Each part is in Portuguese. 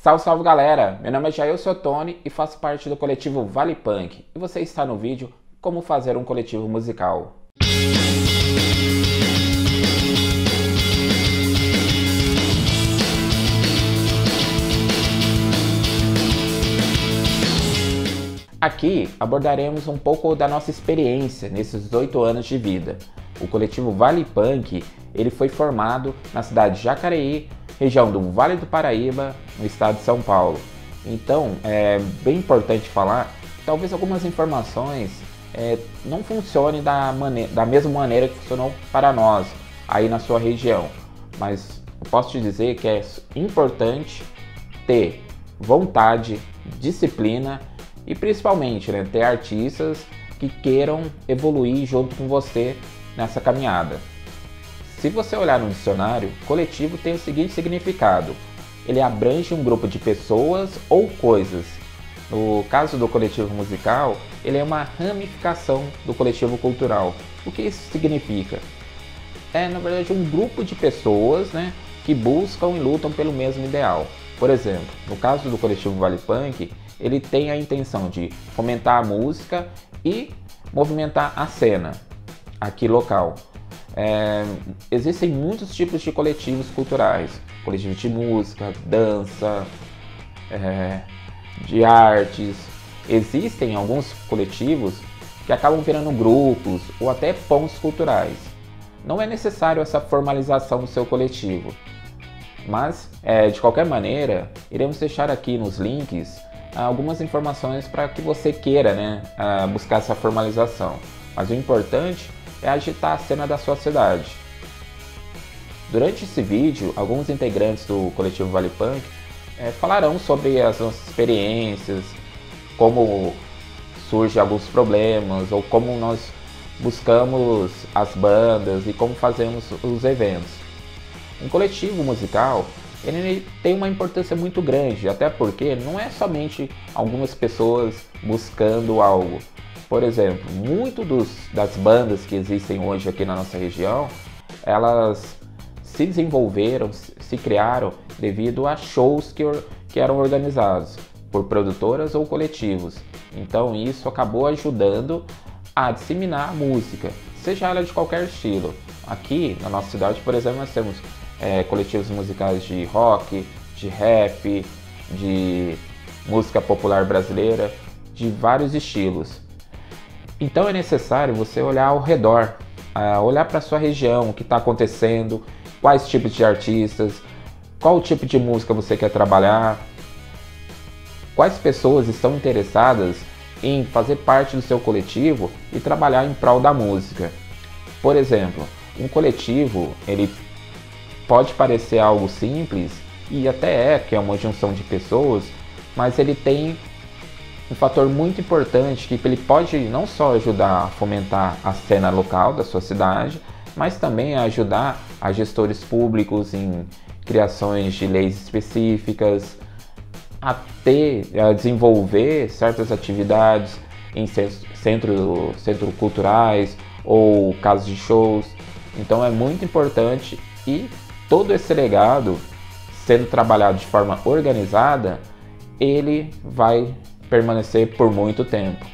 Salve, salve galera! Meu nome é Jair Sotoni e faço parte do coletivo Vale Punk. E você está no vídeo Como Fazer um Coletivo Musical. Aqui abordaremos um pouco da nossa experiência nesses 8 anos de vida. O coletivo Vale Punk ele foi formado na cidade de Jacareí, região do Vale do Paraíba, no estado de São Paulo. Então, é bem importante falar que talvez algumas informações não funcionem da mesma maneira que funcionou para nós, aí na sua região. Mas eu posso te dizer que é importante ter vontade, disciplina e principalmente ter artistas que queiram evoluir junto com você nessa caminhada. Se você olhar no dicionário, coletivo tem o seguinte significado: ele abrange um grupo de pessoas ou coisas. No caso do coletivo musical, ele é uma ramificação do coletivo cultural. O que isso significa? É, na verdade, um grupo de pessoas, que buscam e lutam pelo mesmo ideal. Por exemplo, no caso do coletivo Vale Punk, ele tem a intenção de fomentar a música e movimentar a cena aqui local. Existem muitos tipos de coletivos culturais, coletivos de música, dança, de artes. Existem alguns coletivos que acabam virando grupos ou até pontos culturais. Não é necessário essa formalização do seu coletivo, mas de qualquer maneira, iremos deixar aqui nos links algumas informações para que você queira buscar essa formalização. Mas o importante é agitar a cena da sua cidade. Durante esse vídeo, alguns integrantes do coletivo Vale Punk falarão sobre as nossas experiências, como surgem alguns problemas, ou como nós buscamos as bandas e como fazemos os eventos. Um coletivo musical ele tem uma importância muito grande, até porque não é somente algumas pessoas buscando algo. Por exemplo, das bandas que existem hoje aqui na nossa região, elas se desenvolveram, se criaram devido a shows que eram organizados por produtoras ou coletivos. Então isso acabou ajudando a disseminar a música, seja ela de qualquer estilo. Aqui na nossa cidade, por exemplo, nós temos coletivos musicais de rock, de rap, de música popular brasileira, de vários estilos. Então é necessário você olhar ao redor, olhar para a sua região, o que está acontecendo, quais tipos de artistas, qual tipo de música você quer trabalhar, quais pessoas estão interessadas em fazer parte do seu coletivo e trabalhar em prol da música. Por exemplo, um coletivo ele pode parecer algo simples, e até que é uma junção de pessoas, mas ele tem um fator muito importante que ele pode não só ajudar a fomentar a cena local da sua cidade, mas também a ajudar a gestores públicos em criações de leis específicas, a desenvolver certas atividades em centros culturais ou casas de shows. Então é muito importante, e todo esse legado sendo trabalhado de forma organizada, ele vai permanecer por muito tempo.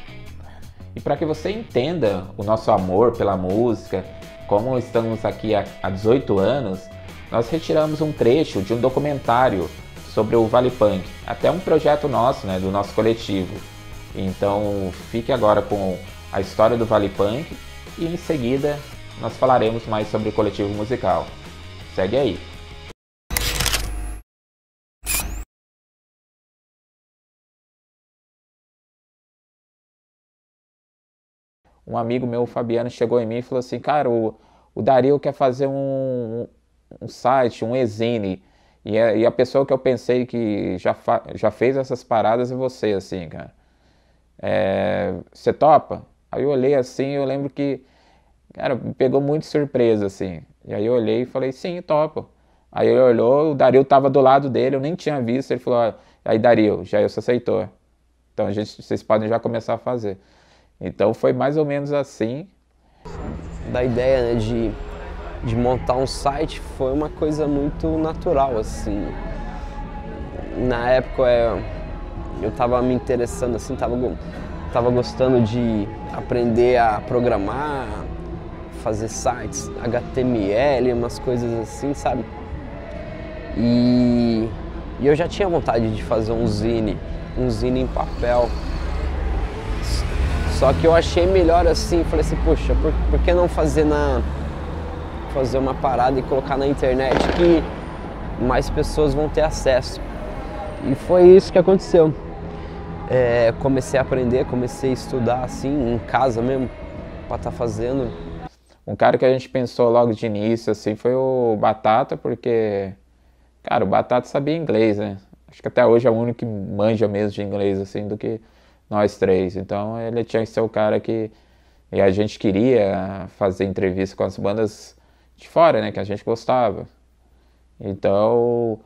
E para que você entenda o nosso amor pela música, como estamos aqui há 18 anos, nós retiramos um trecho de um documentário sobre o Vale Punk, até um projeto nosso, do nosso coletivo. Então fique agora com a história do Vale Punk e em seguida nós falaremos mais sobre o coletivo musical. Segue aí! Um amigo meu, o Fabiano, chegou em mim e falou assim: cara, o Dario quer fazer um site, um e-zine, e a pessoa que eu pensei que já fez essas paradas é você, assim, cara. Você topa? Aí eu olhei assim, eu lembro que, cara, me pegou muito surpresa, assim. E aí eu olhei e falei: sim, topo. Aí ele olhou, o Dario tava do lado dele, eu nem tinha visto, ele falou: aí Dario, já você aceitou. Então vocês podem já começar a fazer. Então foi mais ou menos assim. Da ideia de montar um site foi uma coisa muito natural, assim. na época eu tava me interessando assim, tava gostando de aprender a programar, fazer sites, HTML, umas coisas assim, sabe? E eu já tinha vontade de fazer um zine em papel. Só que eu achei melhor assim, falei assim, poxa, por que não fazer uma parada e colocar na internet que mais pessoas vão ter acesso? E foi isso que aconteceu. Comecei a aprender, comecei a estudar assim, em casa mesmo, pra estar fazendo. Um cara que a gente pensou logo de início assim foi o Batata, porque, cara, o Batata sabia inglês, né? Acho que até hoje é o único que manja mesmo de inglês, assim, do que nós três. Então ele tinha que ser o cara que... E a gente queria fazer entrevista com as bandas de fora, né? Que a gente gostava. Então,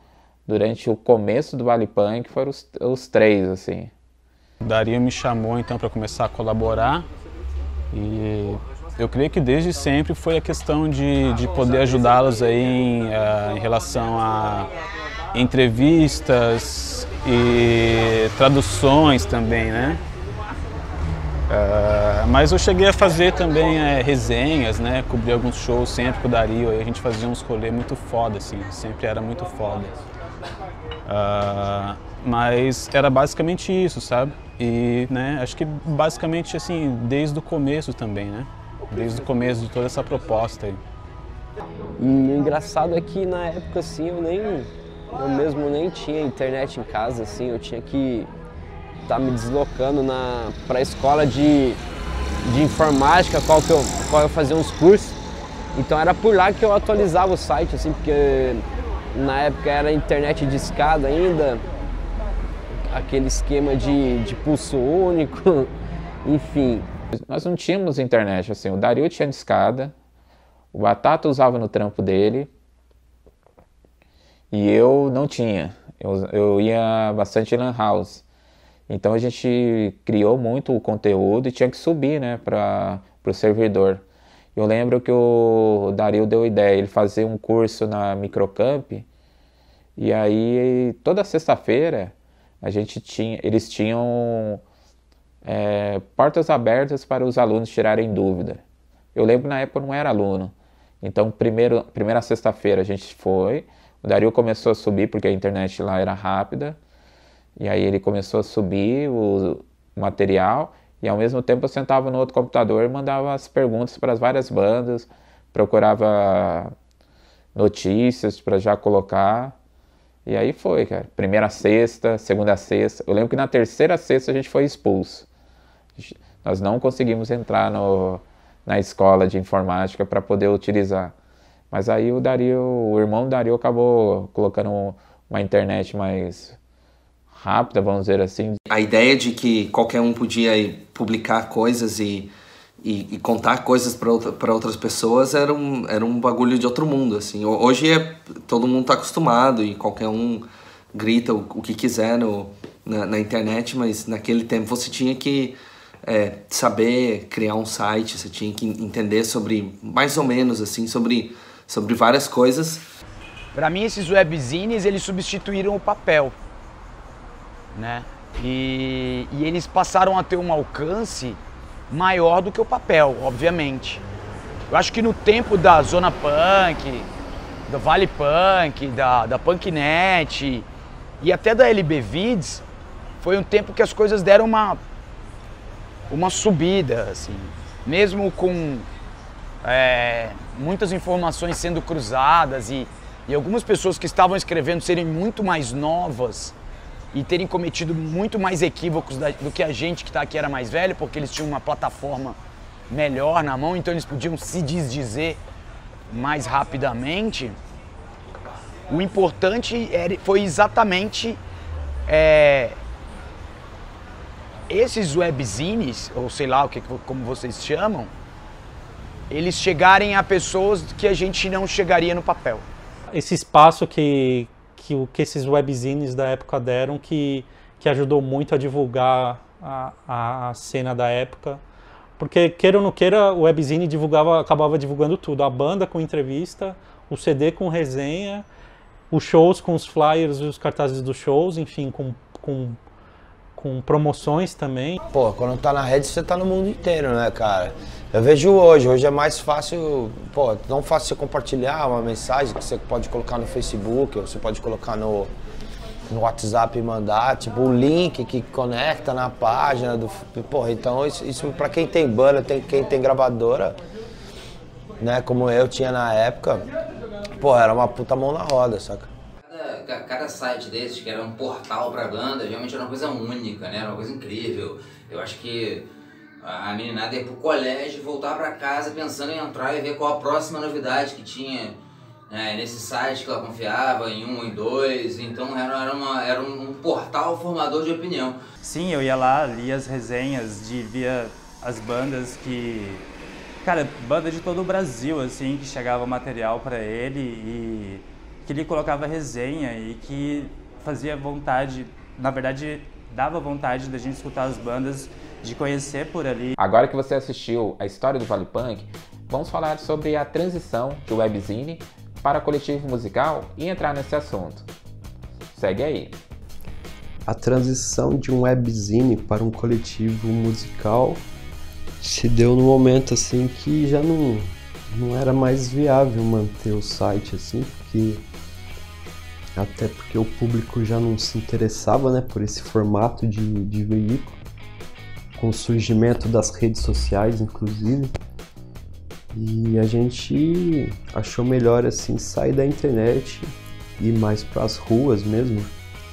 durante o começo do Vale Punk, foram os três, assim. O Dario me chamou, então, para começar a colaborar. E eu creio que desde sempre foi a questão de poder ajudá-los aí em relação a entrevistas e traduções também, né? Mas eu cheguei a fazer também resenhas, né? Cobrir alguns shows sempre com o Dario, aí a gente fazia uns rolês muito foda, assim, sempre era muito foda. Mas era basicamente isso, sabe? E, né, acho que basicamente assim, desde o começo também, né? Desde o começo de toda essa proposta aí. E o engraçado é que na época assim eu mesmo nem tinha internet em casa, assim, eu tinha que estar me deslocando para a escola de informática, qual eu fazia uns cursos. Então era por lá que eu atualizava o site, assim, porque na época era internet de escada ainda, aquele esquema de pulso único, enfim. Nós não tínhamos internet, assim, o Dario tinha discada, o Batata usava no trampo dele e eu não tinha. Eu ia bastante em lan house. Então a gente criou muito o conteúdo e tinha que subir, né, para o servidor. Eu lembro que o Dario deu ideia, ele fazia um curso na Microcamp e aí toda sexta-feira eles tinham portas abertas para os alunos tirarem dúvida. Eu lembro que na época eu não era aluno, então primeira sexta-feira a gente foi, o Dario começou a subir porque a internet lá era rápida, e aí ele começou a subir o material e ao mesmo tempo eu sentava no outro computador e mandava as perguntas para as várias bandas, procurava notícias para já colocar. E aí foi, cara. Primeira sexta, segunda sexta. Eu lembro que na terceira sexta a gente foi expulso. Nós não conseguimos entrar na escola de informática para poder utilizar. Mas aí o irmão do Dario acabou colocando uma internet mais rápida, vamos dizer assim. A ideia de que qualquer um podia publicar coisas e contar coisas para outras pessoas era um bagulho de outro mundo, assim. Hoje todo mundo está acostumado e qualquer um grita o que quiser na internet, mas naquele tempo você tinha que saber criar um site, você tinha que entender sobre, mais ou menos assim, sobre várias coisas. Para mim esses webzines, eles substituíram o papel, né? E eles passaram a ter um alcance maior do que o papel, obviamente. Eu acho que no tempo da Zona Punk, do Vale Punk, da Punknet e até da LB Vids, foi um tempo que as coisas deram uma subida, assim. Mesmo com muitas informações sendo cruzadas e algumas pessoas que estavam escrevendo serem muito mais novas e terem cometido muito mais equívocos do que a gente que está aqui era mais velho, porque eles tinham uma plataforma melhor na mão, então eles podiam se desdizer mais rapidamente. O importante foi exatamente esses webzines, ou sei lá como vocês chamam, eles chegarem a pessoas que a gente não chegaria no papel. Esse espaço que esses webzines da época deram, que ajudou muito a divulgar a cena da época. Porque, queira ou não queira, o webzine acabava divulgando tudo. A banda com entrevista, o CD com resenha os shows com os flyers e os cartazes dos shows, enfim, com promoções também. Pô, quando tá na rede você tá no mundo inteiro, né, cara? Eu vejo hoje é mais fácil, pô, tão fácil você compartilhar uma mensagem que você pode colocar no Facebook, ou você pode colocar no WhatsApp e mandar, tipo, um link que conecta na página do... Porra, então isso pra quem tem banda, quem tem gravadora, né, como eu tinha na época, porra, era uma puta mão na roda, saca? Cada site desses, que era um portal pra banda, realmente era uma coisa única, né? Era uma coisa incrível. Eu acho que a meninada ia pro colégio, voltar pra casa pensando em entrar e ver qual a próxima novidade que tinha nesse site que ela confiava, em um, em dois. Então era um portal formador de opinião. Sim, eu ia lá, lia as resenhas, via as bandas que... Cara, banda de todo o Brasil, assim, que chegava material pra ele e que ele colocava resenha e que fazia vontade, na verdade, dava vontade da gente escutar as bandas, de conhecer por ali. Agora que você assistiu a história do Vale Punk, vamos falar sobre a transição de webzine para coletivo musical e entrar nesse assunto. Segue aí. A transição de um webzine para um coletivo musical se deu no momento assim que já não era mais viável manter o site assim, até porque o público já não se interessava, né, por esse formato de veículo, com o surgimento das redes sociais, inclusive. E a gente achou melhor assim sair da internet e ir mais para as ruas mesmo,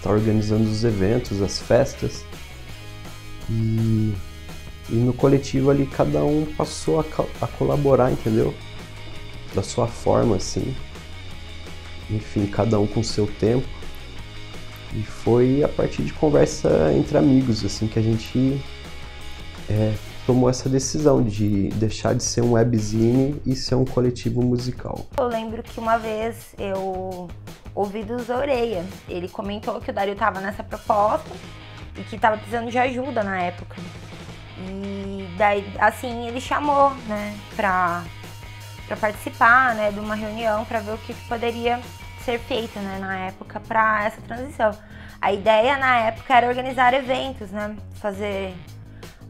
tá organizando os eventos, as festas. E no coletivo ali cada um passou a colaborar, entendeu? Da sua forma, assim. Enfim, cada um com seu tempo. E foi a partir de conversa entre amigos, assim, que a gente tomou essa decisão de deixar de ser um webzine e ser um coletivo musical. Eu lembro que uma vez eu ouvi do Zoreia. Ele comentou que o Dario estava nessa proposta e que estava precisando de ajuda na época. E daí, assim, ele chamou, né, pra participar, né, de uma reunião para ver o que poderia ser feito, né, na época para essa transição. A ideia na época era organizar eventos, né, fazer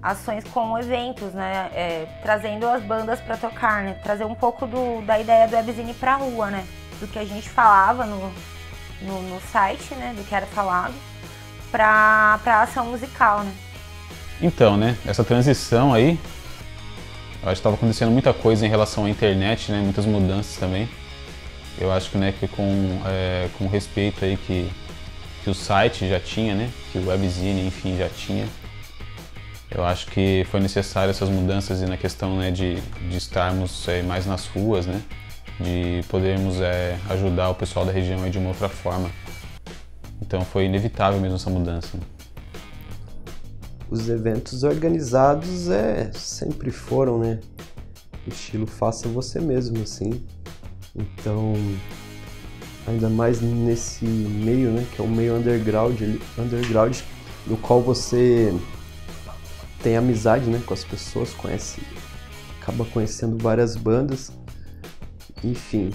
ações com eventos, né, trazendo as bandas para tocar, né, trazer um pouco da ideia do webzine para rua, né, do que a gente falava no site, né, do que era falado, para a ação musical, né. Então, né, essa transição aí, eu acho que estava acontecendo muita coisa em relação à internet, né, muitas mudanças também. Eu acho que, né, que com respeito aí que o site já tinha, né, que o webzine, enfim, já tinha, eu acho que foi necessário essas mudanças na questão, né, de estarmos mais nas ruas, né, de podermos ajudar o pessoal da região aí de uma outra forma. Então foi inevitável mesmo essa mudança. Os eventos organizados sempre foram, né, estilo faça você mesmo, assim. Então, ainda mais nesse meio, né, que é um meio underground, no qual você tem amizade, né, com as pessoas, acaba conhecendo várias bandas, enfim.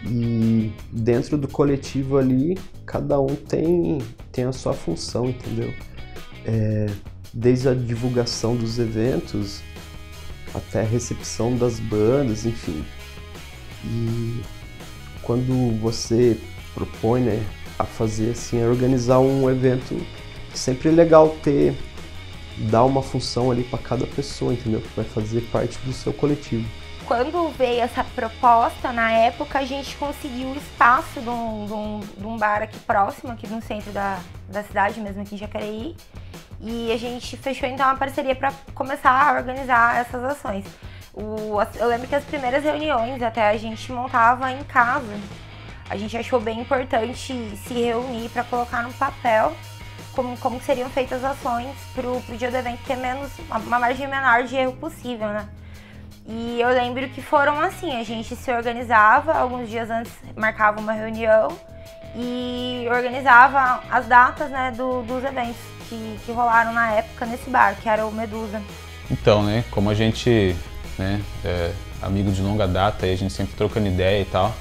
E dentro do coletivo ali, cada um tem a sua função, entendeu? Desde a divulgação dos eventos até a recepção das bandas, enfim. E quando você propõe, né, a fazer assim, a organizar um evento, sempre é legal dar uma função ali para cada pessoa, entendeu? Que vai fazer parte do seu coletivo. Quando veio essa proposta, na época a gente conseguiu o espaço de um bar aqui próximo, aqui no centro da cidade mesmo, aqui em Jacareí. E a gente fechou então uma parceria para começar a organizar essas ações. Eu lembro que as primeiras reuniões até a gente montava em casa. A gente achou bem importante se reunir para colocar no papel como seriam feitas as ações pro dia do evento ter uma margem menor de erro possível, né? E eu lembro que foram assim, a gente se organizava, alguns dias antes marcava uma reunião e organizava as datas, né, dos eventos que rolaram na época nesse bar, que era o Medusa. Então, né, como a gente, né, é amigo de longa data, a gente sempre trocando ideia e tal,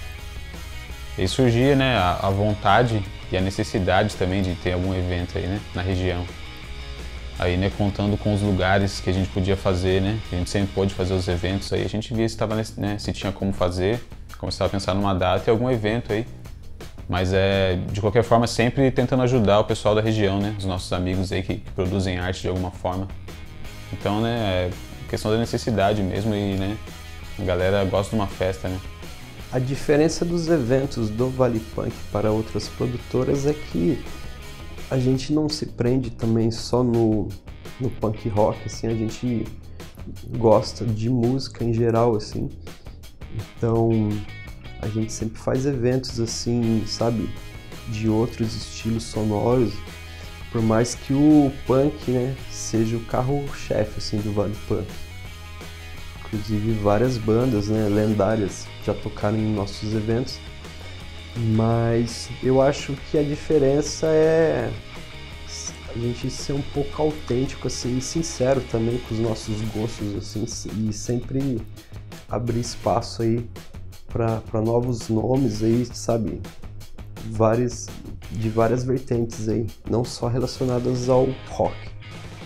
E aí surgia, né, a vontade e a necessidade também de ter algum evento aí, né, na região. Aí, né, contando com os lugares que a gente podia fazer, né, que a gente sempre pôde fazer os eventos, aí a gente via se, né, se tinha como fazer, começava a pensar numa data e algum evento aí. Mas de qualquer forma, sempre tentando ajudar o pessoal da região, né, os nossos amigos aí que produzem arte de alguma forma. Então, né, é questão da necessidade mesmo e, né, a galera gosta de uma festa, né. A diferença dos eventos do Vale Punk para outras produtoras é que a gente não se prende também só no punk rock, assim, a gente gosta de música em geral, assim, então a gente sempre faz eventos assim, sabe, de outros estilos sonoros, por mais que o punk, né, seja o carro-chefe, assim, do Vale Punk. Inclusive várias bandas, né, lendárias já tocaram em nossos eventos, mas eu acho que a diferença é a gente ser um pouco autêntico, assim, e sincero também com os nossos gostos, assim, e sempre abrir espaço aí para novos nomes aí, sabe, de várias vertentes aí, não só relacionadas ao rock.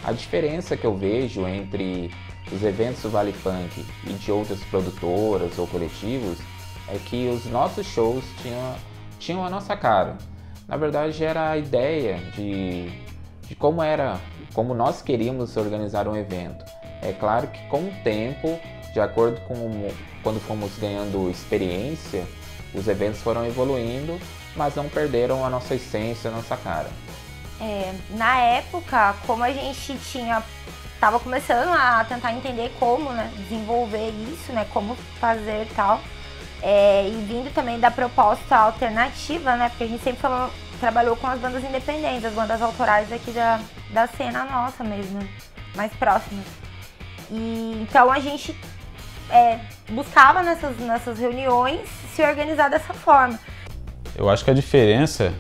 A diferença que eu vejo entre os eventos do Vale Punk e de outras produtoras ou coletivos é que os nossos shows tinham a nossa cara. Na verdade, era a ideia de como nós queríamos organizar um evento. É claro que com o tempo, de acordo com quando fomos ganhando experiência, os eventos foram evoluindo, mas não perderam a nossa essência, a nossa cara. Na época, como a gente estava começando a tentar entender como, né, desenvolver isso, né, como fazer e tal, e vindo também da proposta alternativa, né, porque a gente sempre trabalhou com as bandas independentes, as bandas autorais aqui da cena nossa mesmo, mais próximas. E então a gente buscava nessas reuniões se organizar dessa forma. Eu acho que a diferença,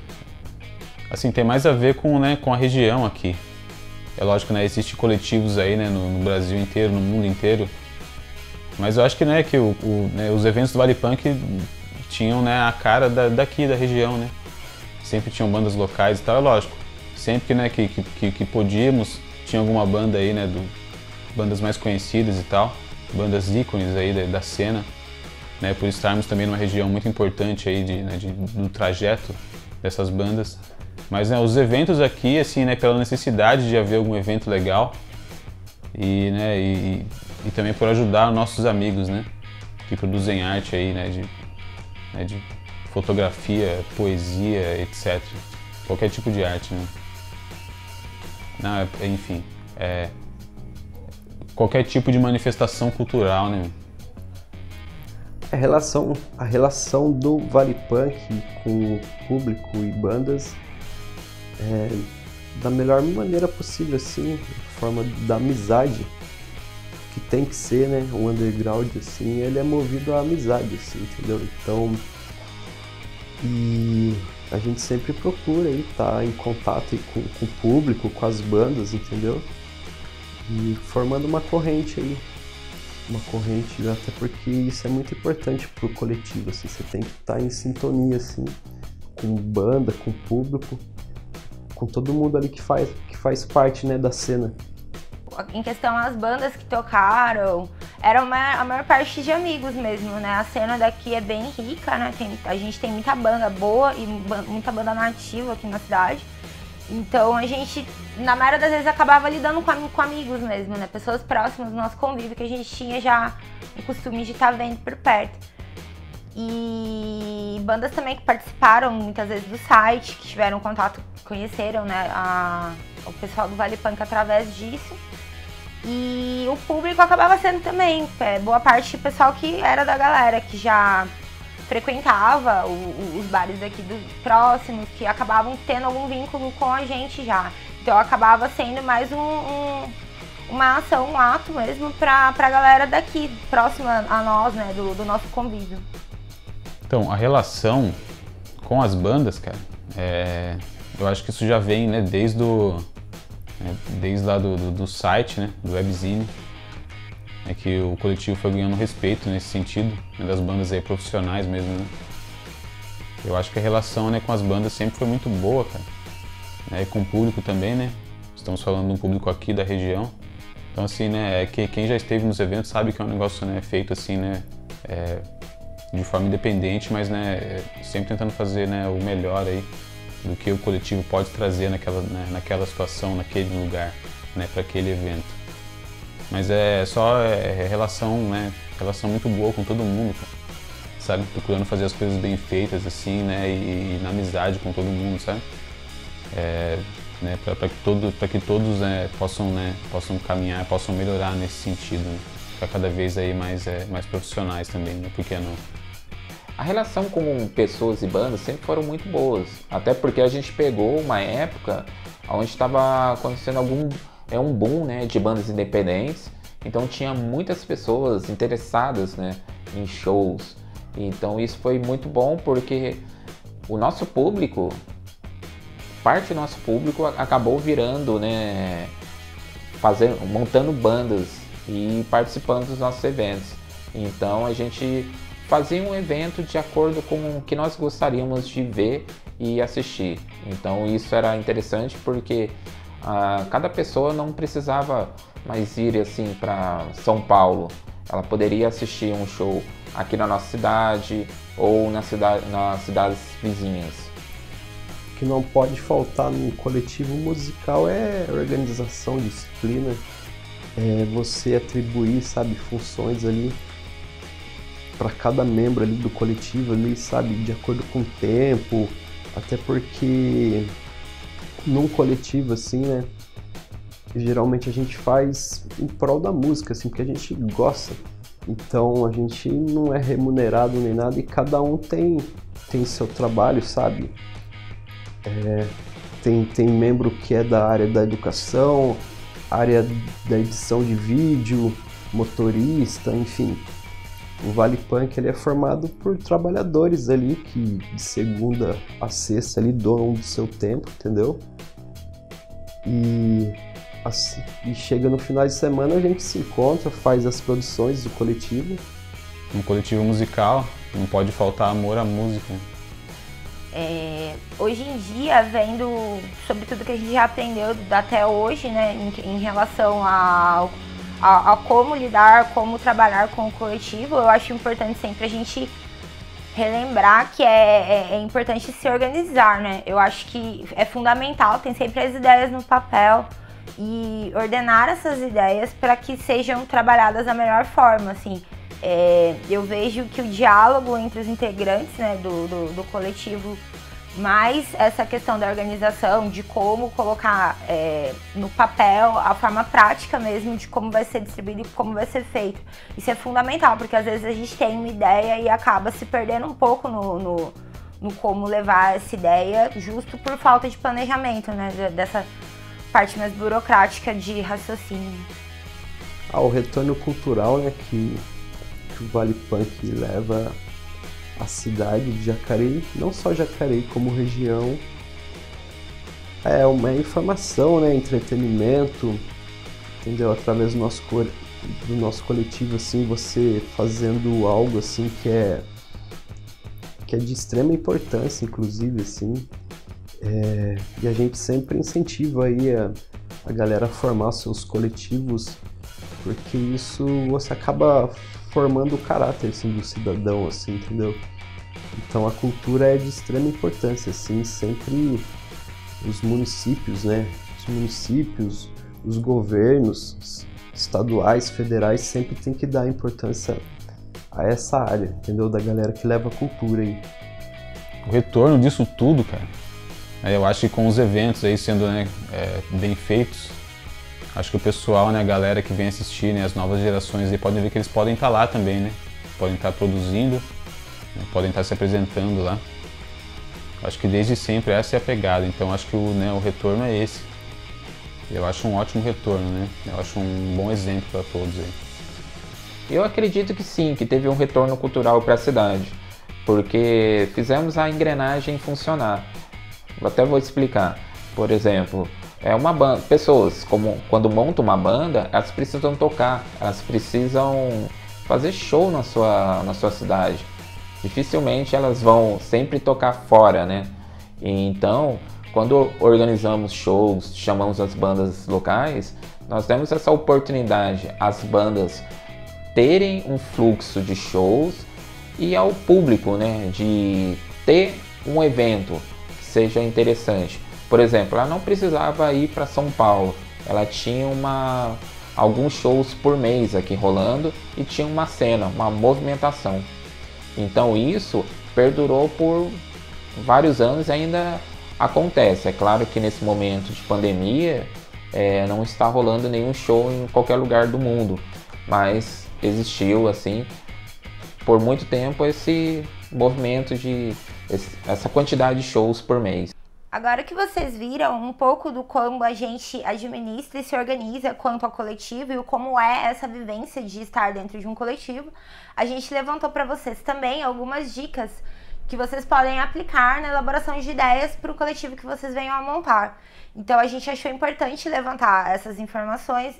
assim, tem mais a ver com a região aqui. É lógico, né, existem coletivos aí, né, no Brasil inteiro, no mundo inteiro, mas eu acho que, né, que né, os eventos do Vale Punk tinham, né, a cara daqui, da região, né. Sempre tinham bandas locais e tal, é lógico. Sempre que, né, que podíamos, tinha alguma banda aí, né, bandas mais conhecidas e tal, bandas ícones aí da cena, né, por estarmos também numa região muito importante aí do trajeto dessas bandas. Mas, né, os eventos aqui, assim, né, pela necessidade de haver algum evento legal e, né, e também por ajudar nossos amigos, né, que produzem arte aí, né, de fotografia, poesia, etc. Qualquer tipo de arte, né. Não, enfim, qualquer tipo de manifestação cultural, né. A relação do Vale Punk com o público e bandas da melhor maneira possível, assim, forma da amizade, que tem que ser, né, o underground, assim, ele é movido à amizade, assim, entendeu? Então, e a gente sempre procura aí estar em contato aí com o público, com as bandas, entendeu? E formando uma corrente aí, até porque isso é muito importante pro coletivo, assim, você tem que estar em sintonia, assim, com banda, com público, com todo mundo ali que faz parte, né, da cena. Em questão às bandas que tocaram, era a maior parte de amigos mesmo, né? A cena daqui é bem rica, né? A gente tem muita banda boa e muita banda nativa aqui na cidade. Então a gente, na maioria das vezes, acabava lidando com amigos mesmo, né? Pessoas próximas do nosso convívio, que a gente tinha já o costume de estar vendo por perto. E bandas também que participaram muitas vezes do site, que tiveram contato, conheceram, né, o pessoal do Vale Punk através disso. E o público acabava sendo também, boa parte do pessoal que era da galera, que já frequentava os bares aqui próximos, que acabavam tendo algum vínculo com a gente já. Então acabava sendo mais uma ação, um ato mesmo pra galera daqui, próxima a nós, né, do nosso convívio. Então, a relação com as bandas, cara, eu acho que isso já vem, né, desde lá do site, né, do webzine, que o coletivo foi ganhando respeito nesse sentido, né, das bandas aí profissionais mesmo, né. Eu acho que a relação, né, com as bandas sempre foi muito boa, cara. Né, e com o público também, né? Estamos falando de um público aqui da região. Então, assim, né, quem já esteve nos eventos sabe que é um negócio, né, feito assim, né, de forma independente, mas, né, sempre tentando fazer, né, o melhor aí do que o coletivo pode trazer naquela situação, naquele lugar, né, para aquele evento. Mas é relação, né, relação muito boa com todo mundo, cara, sabe? Procurando fazer as coisas bem feitas, assim, né, e na amizade com todo mundo, sabe? Né, para que todos possam caminhar, possam melhorar nesse sentido, né? Ficar cada vez aí mais profissionais também, né? Por que não? A relação com pessoas e bandas sempre foram muito boas, até porque a gente pegou uma época onde estava acontecendo um boom, né, de bandas independentes, então tinha muitas pessoas interessadas, né, em shows, então isso foi muito bom porque o nosso público, parte do nosso público acabou virando, né, montando bandas e participando dos nossos eventos. Então a gente fazia um evento de acordo com o que nós gostaríamos de ver e assistir. Então isso era interessante porque cada pessoa não precisava mais ir assim para São Paulo. Ela poderia assistir um show aqui na nossa cidade ou nas cidades vizinhas. O que não pode faltar no coletivo musical é organização, disciplina, você atribuir, sabe, funções ali para cada membro ali do coletivo ali, sabe, de acordo com o tempo, até porque num coletivo assim, né, geralmente a gente faz em prol da música, assim, porque a gente gosta, então a gente não é remunerado nem nada e cada um tem seu trabalho, sabe? Tem membro que é da área da educação, área da edição de vídeo, motorista, enfim. O Vale Punk ele é formado por trabalhadores ali que de segunda a sexta ali doam do seu tempo, entendeu? E chega no final de semana a gente se encontra, faz as produções do coletivo. Um coletivo musical, não pode faltar amor à música. Hoje em dia, vendo sobre tudo que a gente já aprendeu até hoje, né, em relação a como lidar, como trabalhar com o coletivo, eu acho importante sempre a gente relembrar que é importante se organizar, né? Eu acho que é fundamental, tem sempre as ideias no papel e ordenar essas ideias para que sejam trabalhadas da melhor forma, assim. Eu vejo que o diálogo entre os integrantes, né, do coletivo, mais essa questão da organização, de como colocar no papel a forma prática mesmo de como vai ser distribuído e como vai ser feito. Isso é fundamental, porque às vezes a gente tem uma ideia e acaba se perdendo um pouco no como levar essa ideia, justo por falta de planejamento, né, dessa parte mais burocrática de raciocínio. O retorno cultural, né, que o Vale Punk leva à cidade de Jacareí, não só Jacareí como região, é uma informação, né, entretenimento, entendeu? Através do nosso coletivo, assim, você fazendo algo assim que é de extrema importância, inclusive, assim, e a gente sempre incentiva aí a galera a formar seus coletivos, porque isso você acaba formando o caráter, assim, do cidadão, assim, entendeu? Então a cultura é de extrema importância, assim, sempre os municípios, né? Os municípios, os governos estaduais, federais, sempre tem que dar importância a essa área, entendeu? Da galera que leva a cultura aí. O retorno disso tudo, cara, eu acho que com os eventos aí sendo, né, bem feitos, acho que o pessoal, né, a galera que vem assistir, né, as novas gerações, aí podem ver que eles podem estar lá também, né? Podem estar produzindo, né, podem estar se apresentando lá. Acho que desde sempre essa é a pegada, então acho que o retorno é esse. Eu acho um ótimo retorno, né? Eu acho um bom exemplo para todos aí. Eu acredito que sim, que teve um retorno cultural para a cidade, porque fizemos a engrenagem funcionar. Até vou explicar. Por exemplo, uma banda, pessoas quando montam uma banda, elas precisam tocar, elas precisam fazer show na sua cidade. dificilmente elas vão sempre tocar fora, né? E então, quando organizamos shows, chamamos as bandas locais, nós temos essa oportunidade, as bandas terem um fluxo de shows e ao público, né, de ter um evento que seja interessante. Por exemplo, ela não precisava ir para São Paulo, ela tinha alguns shows por mês aqui rolando e tinha uma cena, uma movimentação. Então isso perdurou por vários anos e ainda acontece. É claro que nesse momento de pandemia não está rolando nenhum show em qualquer lugar do mundo, mas existiu assim por muito tempo esse movimento essa quantidade de shows por mês. Agora que vocês viram um pouco do como a gente administra e se organiza quanto ao coletivo e como é essa vivência de estar dentro de um coletivo, a gente levantou para vocês também algumas dicas que vocês podem aplicar na elaboração de ideias para o coletivo que vocês venham a montar. Então a gente achou importante levantar essas informações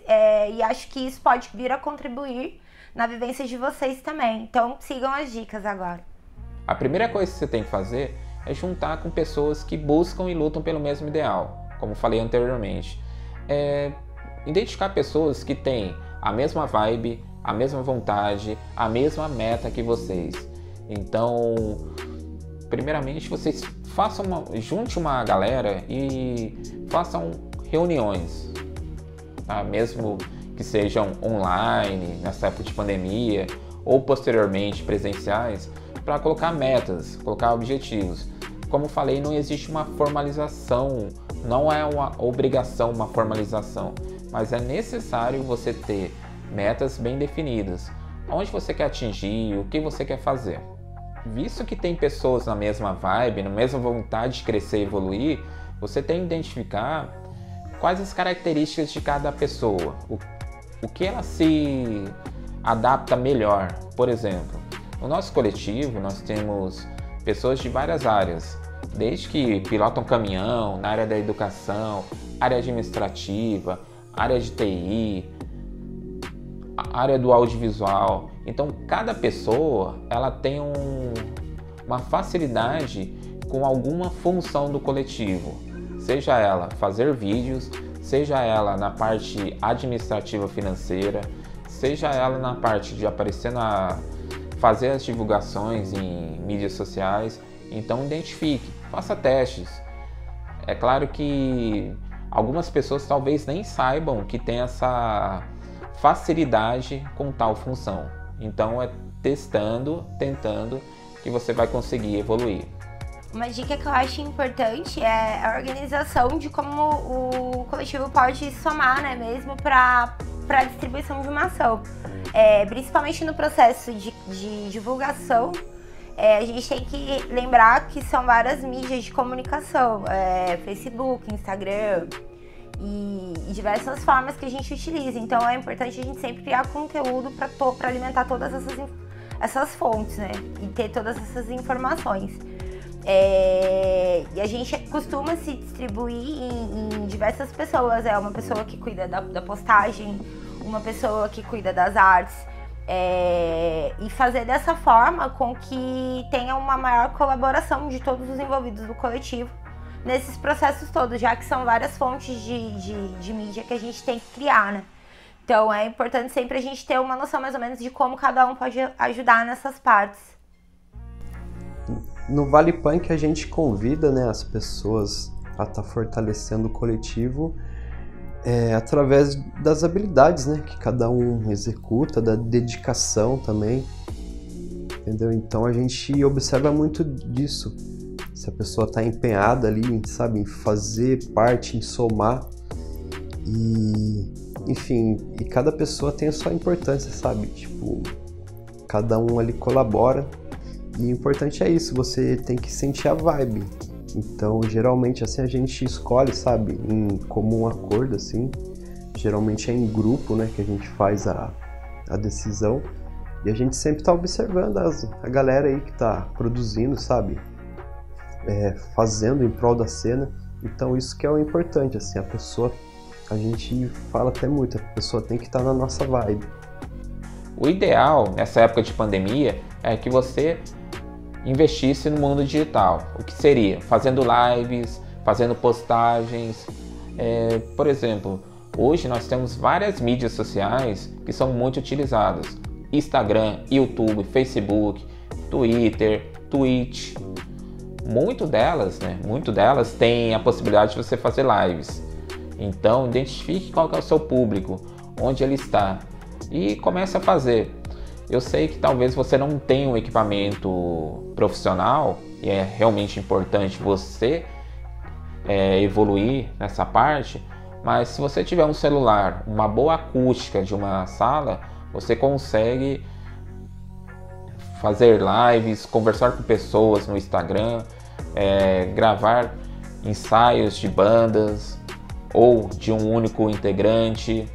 e acho que isso pode vir a contribuir na vivência de vocês também. Então sigam as dicas agora. A primeira coisa que você tem que fazer é juntar com pessoas que buscam e lutam pelo mesmo ideal, como falei anteriormente. Identificar pessoas que têm a mesma vibe, a mesma vontade, a mesma meta que vocês. Então, primeiramente, vocês junte uma galera e façam reuniões, tá? Mesmo que sejam online, nessa época de pandemia, ou posteriormente presenciais, para colocar metas, colocar objetivos. Como falei, não existe uma formalização, não é uma obrigação uma formalização, mas é necessário você ter metas bem definidas. Onde você quer atingir, o que você quer fazer. Visto que tem pessoas na mesma vibe, na mesma vontade de crescer e evoluir, você tem que identificar quais as características de cada pessoa, o que ela se adapta melhor. Por exemplo, no nosso coletivo nós temos pessoas de várias áreas, desde que pilotam caminhão, na área da educação, área administrativa, área de TI, área do audiovisual. Então cada pessoa ela tem uma facilidade com alguma função do coletivo, seja ela fazer vídeos, seja ela na parte administrativa financeira, seja ela na parte de aparecer fazer as divulgações em mídias sociais. Então identifique, faça testes. É claro que algumas pessoas talvez nem saibam que tem essa facilidade com tal função. Então é testando, tentando, que você vai conseguir evoluir. Uma dica que eu acho importante é a organização de como o coletivo pode somar, né, mesmo para a distribuição de uma ação. Principalmente no processo de divulgação, a gente tem que lembrar que são várias mídias de comunicação, Facebook, Instagram e diversas formas que a gente utiliza. Então é importante a gente sempre criar conteúdo para alimentar todas essas fontes, né, e ter todas essas informações. E a gente costuma se distribuir em diversas pessoas. Uma pessoa que cuida da postagem, uma pessoa que cuida das artes, e fazer dessa forma com que tenha uma maior colaboração de todos os envolvidos do coletivo nesses processos todos, já que são várias fontes de mídia que a gente tem que criar, né? Então é importante sempre a gente ter uma noção mais ou menos de como cada um pode ajudar nessas partes. No Vale Punk a gente convida, né, as pessoas a estar fortalecendo o coletivo através das habilidades, né, que cada um executa, da dedicação também, entendeu? Então a gente observa muito disso. Se a pessoa está empenhada ali, sabe, em fazer parte, em somar, e enfim, e cada pessoa tem a sua importância, sabe? Tipo, cada um ali colabora. E o importante é isso, você tem que sentir a vibe. Então, geralmente, assim, a gente escolhe, sabe, em comum acordo, assim. Geralmente é em grupo, né, que a gente faz a decisão. E a gente sempre tá observando a galera aí que tá produzindo, sabe, fazendo em prol da cena. Então, isso que é o importante, assim, a gente fala até muito, a pessoa tem que estar na nossa vibe. O ideal, nessa época de pandemia, é que você investisse no mundo digital. O que seria? Fazendo lives, fazendo postagens. Por exemplo, hoje nós temos várias mídias sociais que são muito utilizadas. Instagram, YouTube, Facebook, Twitter, Twitch. Muito delas têm a possibilidade de você fazer lives. Então, identifique qual que é o seu público, onde ele está e comece a fazer. Eu sei que talvez você não tenha um equipamento profissional e é realmente importante você evoluir nessa parte, mas se você tiver um celular, uma boa acústica de uma sala, você consegue fazer lives, conversar com pessoas no Instagram, gravar ensaios de bandas ou de um único integrante,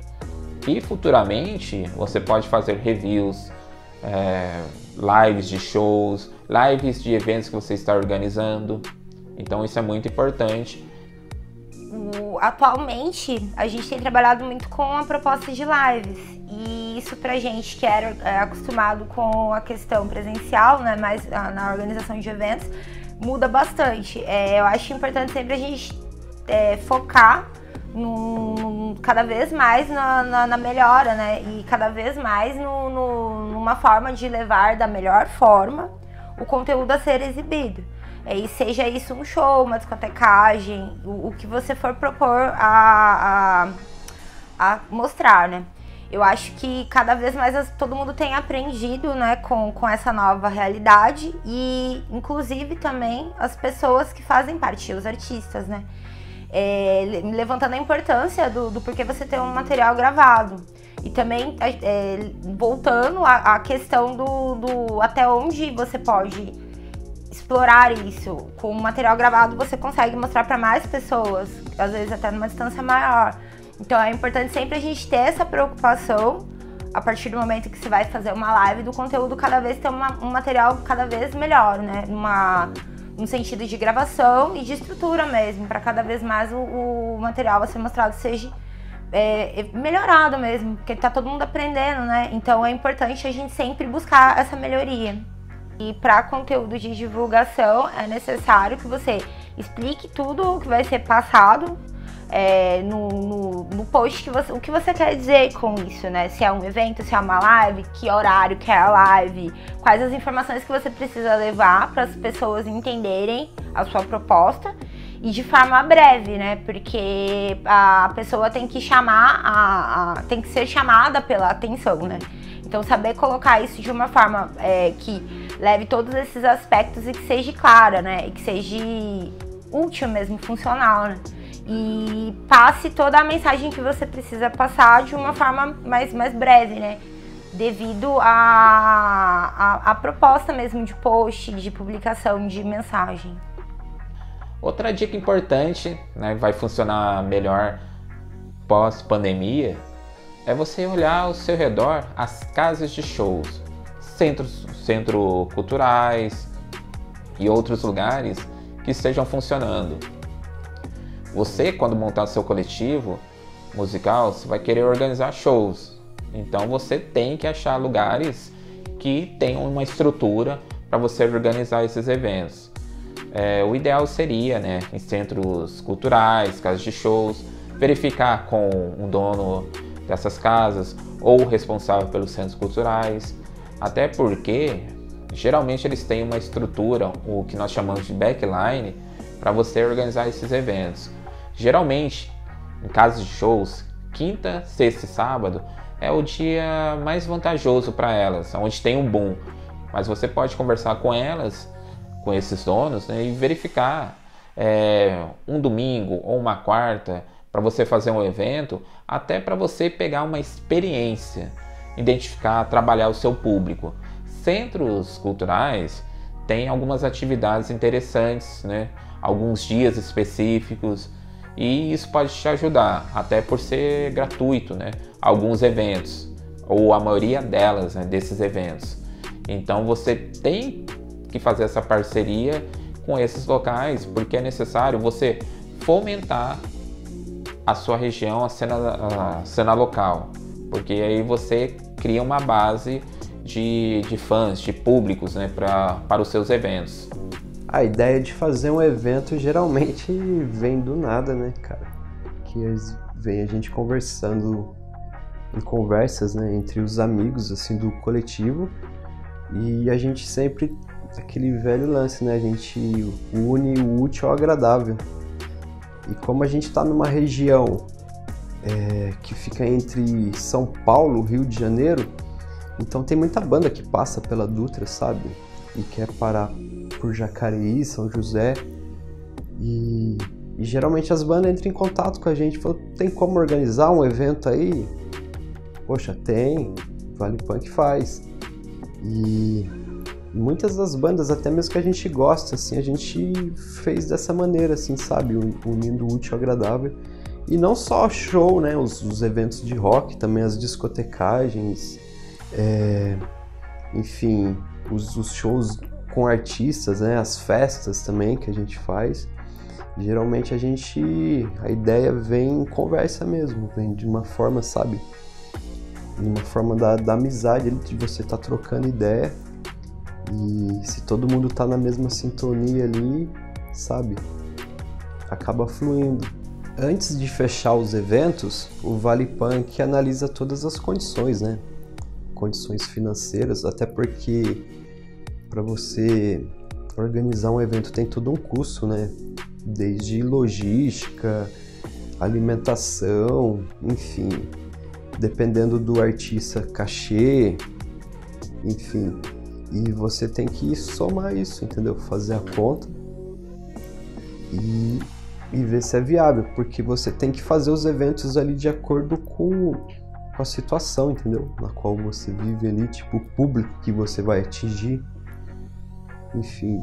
e futuramente você pode fazer reviews, lives de shows, lives de eventos que você está organizando. Então isso é muito importante. Atualmente a gente tem trabalhado muito com a proposta de lives, e isso pra gente que era acostumado com a questão presencial, né, mais na organização de eventos, muda bastante. Eu acho importante sempre a gente focar cada vez mais na melhora, né, e cada vez mais numa forma de levar da melhor forma o conteúdo a ser exibido. E seja isso um show, uma discotecagem, o que você for propor a mostrar, né? Eu acho que cada vez mais todo mundo tem aprendido, né, com essa nova realidade, e inclusive também as pessoas que fazem parte, os artistas, né? Levantando a importância do porquê você ter um material gravado. E também voltando à questão do até onde você pode explorar isso. Com o material gravado você consegue mostrar para mais pessoas, às vezes até numa distância maior. Então é importante sempre a gente ter essa preocupação, a partir do momento que você vai fazer uma live, do conteúdo cada vez ter um material cada vez melhor, né? No sentido de gravação e de estrutura mesmo, para cada vez mais o material a ser mostrado seja melhorado mesmo, porque tá todo mundo aprendendo, né? Então é importante a gente sempre buscar essa melhoria. E para conteúdo de divulgação é necessário que você explique tudo o que vai ser passado no post, o que você quer dizer com isso, né? Se é um evento, se é uma live, que horário que é a live, quais as informações que você precisa levar para as pessoas entenderem a sua proposta, e de forma breve, né? Porque a pessoa tem que tem que ser chamada pela atenção, né? Então saber colocar isso de uma forma que leve todos esses aspectos e que seja clara, né? E que seja útil mesmo, funcional, né? E passe toda a mensagem que você precisa passar de uma forma mais breve, né? Devido à proposta mesmo de post, de publicação de mensagem. Outra dica importante, né, vai funcionar melhor pós-pandemia, é você olhar ao seu redor as casas de shows, centros culturais e outros lugares que estejam funcionando. Você, quando montar seu coletivo musical, você vai querer organizar shows. Então você tem que achar lugares que tenham uma estrutura para você organizar esses eventos. O ideal seria, né, em centros culturais, casas de shows, verificar com um dono dessas casas ou o responsável pelos centros culturais, até porque geralmente eles têm uma estrutura, o que nós chamamos de backline, para você organizar esses eventos. Geralmente, em casas de shows, quinta, sexta e sábado é o dia mais vantajoso para elas, onde tem um boom. Mas você pode conversar com elas, com esses donos, né, e verificar um domingo ou uma quarta para você fazer um evento, até para você pegar uma experiência, identificar, trabalhar o seu público. Centros culturais têm algumas atividades interessantes, né, alguns dias específicos, e isso pode te ajudar, até por ser gratuito, né, alguns eventos, ou a maioria delas, né, desses eventos. Então você tem que fazer essa parceria com esses locais, porque é necessário você fomentar a sua região, a cena local, porque aí você cria uma base de fãs, de públicos, né, para os seus eventos? A ideia de fazer um evento geralmente vem do nada, né, cara? Que vem a gente conversando em conversas, né, entre os amigos, assim, do coletivo, e a gente sempre, aquele velho lance, né, a gente une o útil ao agradável. E como a gente tá numa região que fica entre São Paulo e Rio de Janeiro, então tem muita banda que passa pela Dutra, sabe? E quer parar por Jacareí, São José, e geralmente as bandas entram em contato com a gente, falam, tem como organizar um evento aí? Poxa, tem, Vale Punk faz. E muitas das bandas, até mesmo que a gente gosta, assim, a gente fez dessa maneira, assim, sabe, unindo o útil ao agradável. E não só show, né, os eventos de rock, também as discotecagens, enfim, os shows com artistas, né, as festas também que a gente faz. Geralmente a ideia vem em conversa mesmo, vem de uma forma, sabe, de uma forma da amizade, de você estar trocando ideia, e se todo mundo tá na mesma sintonia ali, sabe, acaba fluindo. Antes de fechar os eventos, o Vale Punk analisa todas as condições, né, condições financeiras, até porque para você organizar um evento tem todo um custo, né? Desde logística, alimentação, enfim, dependendo do artista, cachê, enfim. E você tem que somar isso, entendeu? Fazer a conta e ver se é viável, porque você tem que fazer os eventos ali de acordo com a situação, entendeu? Na qual você vive ali, tipo, o público que você vai atingir. Enfim,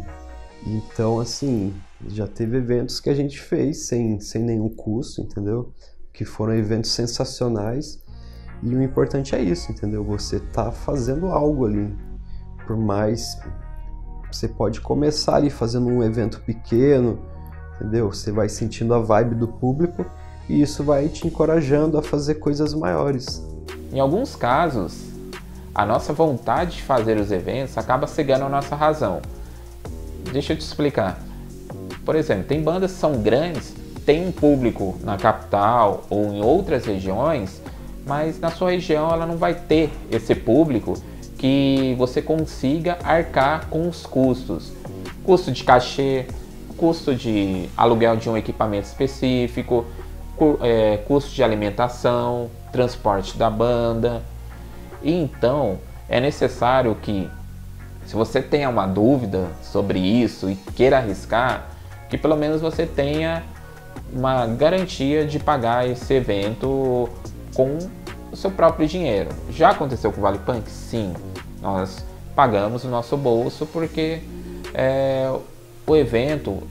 então assim, já teve eventos que a gente fez sem nenhum custo, entendeu? Que foram eventos sensacionais, e o importante é isso, entendeu? Você tá fazendo algo ali, por mais você pode começar ali fazendo um evento pequeno, entendeu? Você vai sentindo a vibe do público e isso vai te encorajando a fazer coisas maiores. Em alguns casos, a nossa vontade de fazer os eventos acaba cegando a nossa razão. Deixa eu te explicar. Por exemplo, tem bandas que são grandes, tem um público na capital ou em outras regiões, mas na sua região ela não vai ter esse público que você consiga arcar com os custos. Custo de cachê, custo de aluguel de um equipamento específico, custo de alimentação, transporte da banda. E então é necessário que, se você tenha uma dúvida sobre isso e queira arriscar, que pelo menos você tenha uma garantia de pagar esse evento com o seu próprio dinheiro. Já aconteceu com o Vale Punk? Sim, nós pagamos o nosso bolso porque o evento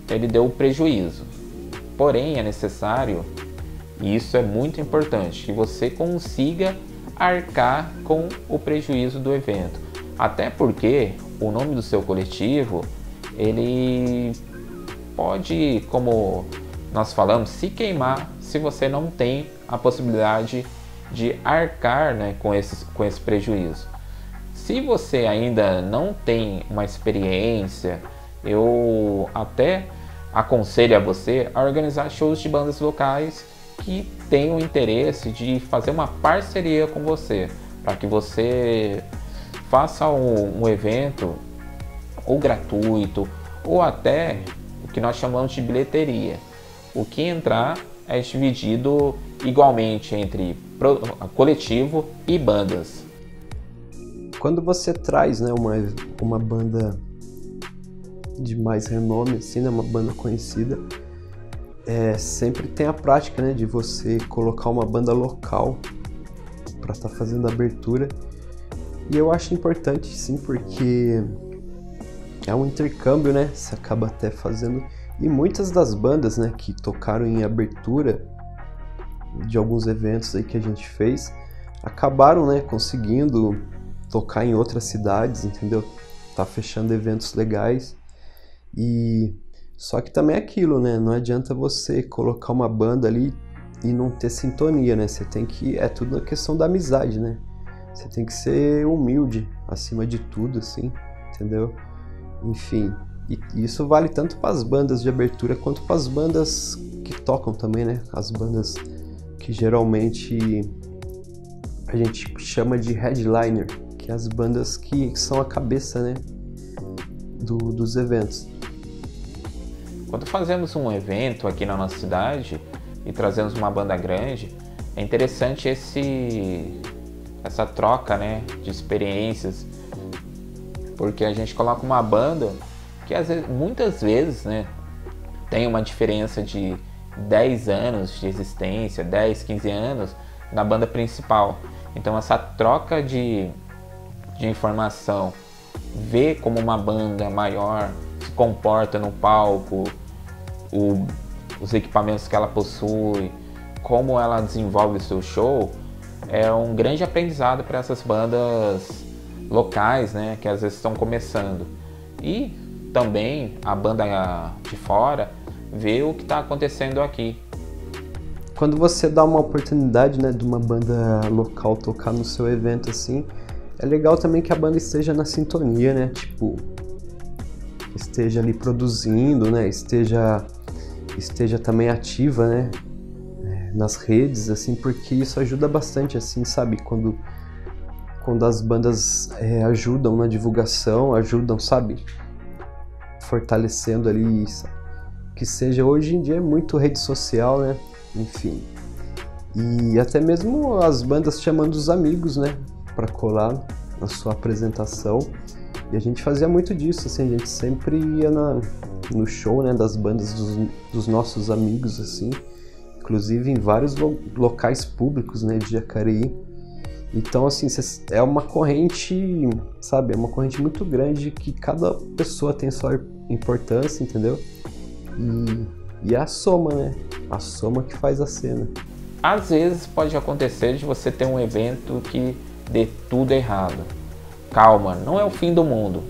ele deu prejuízo. Porém, é necessário, e isso é muito importante, que você consiga arcar com o prejuízo do evento. Até porque o nome do seu coletivo, ele pode, como nós falamos, se queimar se você não tem a possibilidade de arcar, né, com esse prejuízo. Se você ainda não tem uma experiência, eu até aconselho a você a organizar shows de bandas locais que tenham interesse de fazer uma parceria com você, para que você faça um evento ou gratuito ou até o que nós chamamos de bilheteria. O que entrar é dividido igualmente entre coletivo e bandas. Quando você traz, né, uma banda de mais renome, assim, né, uma banda conhecida, sempre tem a prática, né, de você colocar uma banda local para estar fazendo a abertura. E eu acho importante, sim, porque é um intercâmbio, né, você acaba até fazendo. E muitas das bandas, né, que tocaram em abertura de alguns eventos aí que a gente fez, acabaram, né, conseguindo tocar em outras cidades, entendeu? Tá fechando eventos legais. E só que também é aquilo, né? Não adianta você colocar uma banda ali não ter sintonia, né? Você tem que... É tudo a questão da amizade, né? Você tem que ser humilde, acima de tudo, assim, entendeu? Enfim, e isso vale tanto para as bandas de abertura quanto para as bandas que tocam também, né? As bandas que geralmente a gente chama de headliner, que é as bandas que são a cabeça, né? Dos eventos. Quando fazemos um evento aqui na nossa cidade e trazemos uma banda grande, é interessante essa troca, né, de experiências, porque a gente coloca uma banda que muitas vezes, né, tem uma diferença de 10 anos de existência, 10, 15 anos da banda principal. Então essa troca de informação, ver como uma banda maior se comporta no palco, os equipamentos que ela possui, como ela desenvolve o seu show, é um grande aprendizado para essas bandas locais, né, que às vezes estão começando. E também a banda de fora vê o que está acontecendo aqui. Quando você dá uma oportunidade, né, de uma banda local tocar no seu evento assim, é legal também que a banda esteja na sintonia, né, tipo, esteja ali produzindo, né, esteja também ativa, né, nas redes, assim, porque isso ajuda bastante, assim, sabe, quando as bandas ajudam na divulgação, ajudam, sabe, fortalecendo ali, que seja, hoje em dia é muito rede social, né, enfim, e até mesmo as bandas chamando os amigos, né, para colar na sua apresentação, e a gente fazia muito disso, assim, a gente sempre ia no show, né, das bandas dos nossos amigos, assim, inclusive em vários locais públicos, né, de Jacareí. Então, assim, é uma corrente, sabe, é uma corrente muito grande que cada pessoa tem sua importância, entendeu? E é a soma, né, a soma que faz a cena. Às vezes pode acontecer de você ter um evento que dê tudo errado. Calma, não é o fim do mundo.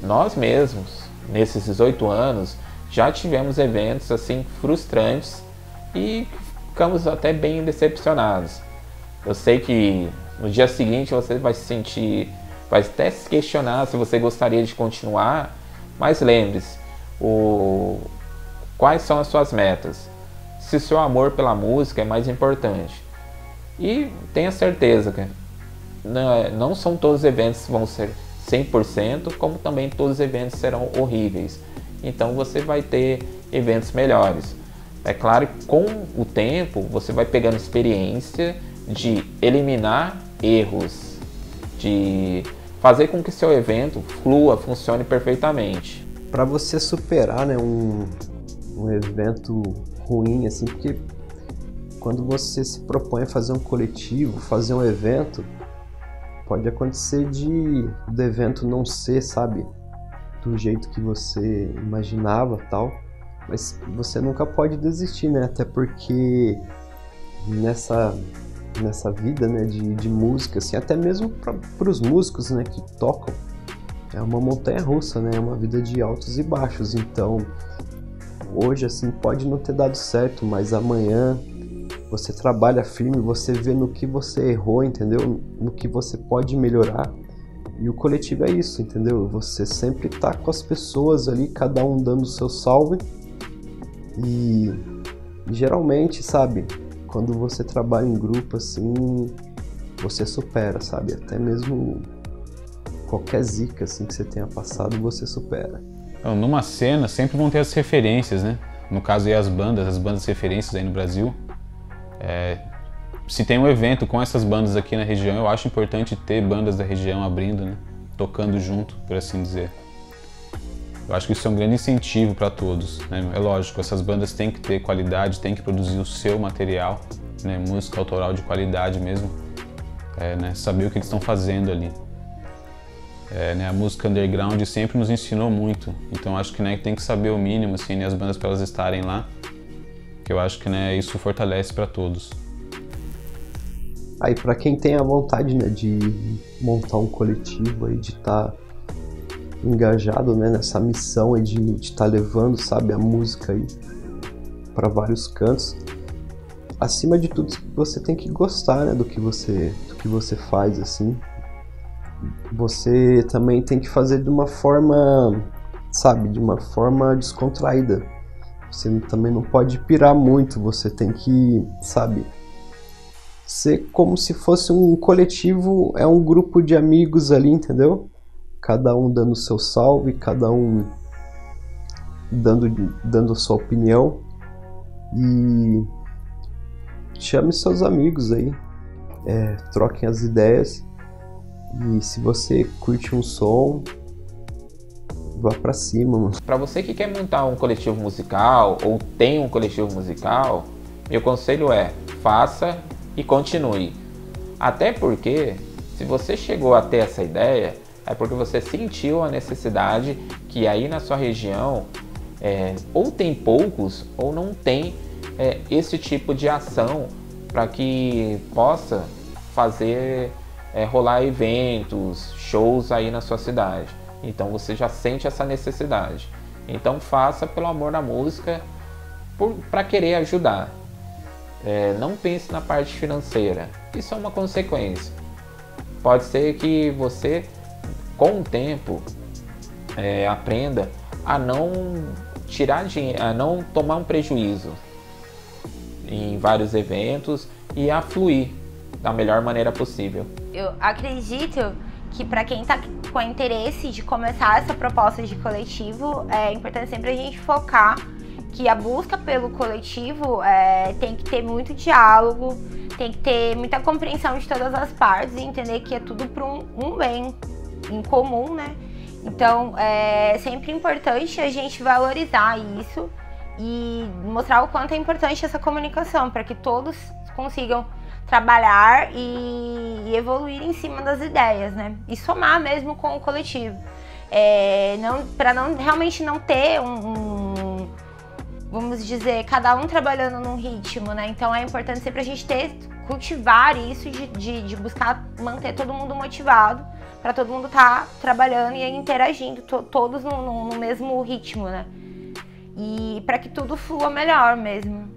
Nós mesmos, nesses 18 anos, já tivemos eventos assim frustrantes e ficamos até bem decepcionados. Eu sei que no dia seguinte você vai se sentir, vai até se questionar se você gostaria de continuar, mas lembre-se, quais são as suas metas? Se o seu amor pela música é mais importante. E tenha certeza que não são todos os eventos que vão ser 100%, como também todos os eventos serão horríveis. Então você vai ter eventos melhores. É claro que com o tempo você vai pegando experiência de eliminar erros, de fazer com que seu evento flua, funcione perfeitamente. Para você superar, né, um evento ruim, assim, porque quando você se propõe a fazer um coletivo, fazer um evento, pode acontecer do evento não ser, sabe, do jeito que você imaginava, tal, mas você nunca pode desistir, né, até porque nessa vida, né, de música, assim, até mesmo para os músicos, né, que tocam, é uma montanha-russa, né, é uma vida de altos e baixos. Então, hoje, assim, pode não ter dado certo, mas amanhã você trabalha firme, você vê no que você errou, entendeu? No que você pode melhorar. E o coletivo é isso, entendeu? Você sempre tá com as pessoas ali, cada um dando o seu salve. E geralmente, sabe, quando você trabalha em grupo, assim, você supera, sabe? Até mesmo qualquer zica, assim, que você tenha passado, você supera. Numa cena sempre vão ter as referências, né? No caso aí as bandas referências aí no Brasil. Se tem um evento com essas bandas aqui na região, eu acho importante ter bandas da região abrindo, né? Tocando junto, por assim dizer. Eu acho que isso é um grande incentivo para todos, né? É lógico, essas bandas têm que ter qualidade, têm que produzir o seu material, né? Música autoral de qualidade mesmo, né? Saber o que eles estão fazendo ali. Né? A música underground sempre nos ensinou muito, então acho que, né, tem que saber o mínimo, assim, né? As bandas para elas estarem lá, que eu acho que, né, isso fortalece para todos. Aí para quem tem a vontade, né, de montar um coletivo, aí, de estar engajado, né, nessa missão aí de estar levando, sabe, a música aí para vários cantos, acima de tudo, você tem que gostar, né, do que você faz, assim. Você também tem que fazer de uma forma, sabe, de uma forma descontraída. Você também não pode pirar muito, você tem que, sabe, ser como se fosse um coletivo, é um grupo de amigos ali, entendeu? Cada um dando seu salve, cada um dando sua opinião. E chame seus amigos aí, troquem as ideias. E se você curte um som, vá pra cima, mano. Para você que quer montar um coletivo musical ou tem um coletivo musical, meu conselho é: faça e continue. Até porque, se você chegou a ter essa ideia, é porque você sentiu a necessidade que aí na sua região ou tem poucos ou não tem esse tipo de ação para que possa fazer rolar eventos, shows aí na sua cidade. Então você já sente essa necessidade. Então faça pelo amor da música, para querer ajudar. Não pense na parte financeira. Isso é uma consequência. Pode ser que você, com o tempo, aprenda a não tirar dinheiro, a não tomar um prejuízo em vários eventos e a fluir da melhor maneira possível. Eu acredito que para quem está com interesse de começar essa proposta de coletivo, é importante sempre a gente focar que a busca pelo coletivo tem que ter muito diálogo, tem que ter muita compreensão de todas as partes e entender que é tudo para um bem em comum, né? Então é sempre importante a gente valorizar isso e mostrar o quanto é importante essa comunicação para que todos consigam trabalhar e evoluir em cima das ideias, né? E somar mesmo com o coletivo. Para realmente não ter vamos dizer, cada um trabalhando num ritmo, né? Então é importante sempre a gente cultivar isso de buscar manter todo mundo motivado, para todo mundo estar trabalhando e interagindo, todos no mesmo ritmo, né? E para que tudo flua melhor mesmo.